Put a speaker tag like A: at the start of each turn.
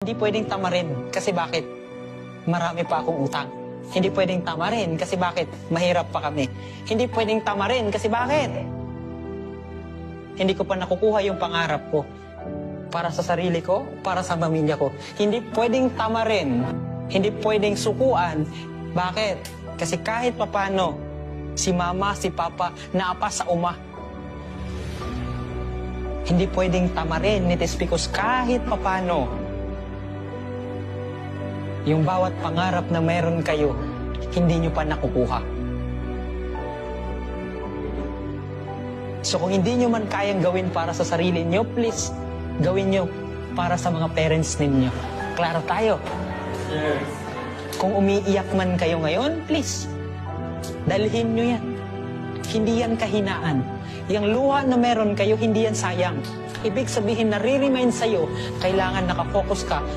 A: Hindi pwedeng tamarin kasi bakit? Marami pa akong utang. Hindi pwedeng tamarin kasi bakit? Mahirap pa kami. Hindi pwedeng tamarin kasi bakit? Hindi ko pa nakukuha yung pangarap ko. Para sa sarili ko, para sa pamilya ko. Hindi pwedeng tamarin. Hindi pwedeng sukuan. Bakit? Kasi kahit papano, si mama, si papa, naapa sa uma. Hindi pwedeng tamarin. It is because kahit papano, yung bawat pangarap na meron kayo, hindi nyo pa nakukuha. So kung hindi nyo man kayang gawin para sa sarili nyo, please, gawin nyo para sa mga parents ninyo. Klaro tayo?
B: Yes.
A: Kung umiiyak man kayo ngayon, please, dalhin nyo yan. Hindi yan kahinaan. Yung luha na meron kayo, hindi yan sayang. Ibig sabihin, nare-remind sa'yo, kailangan nakafocus ka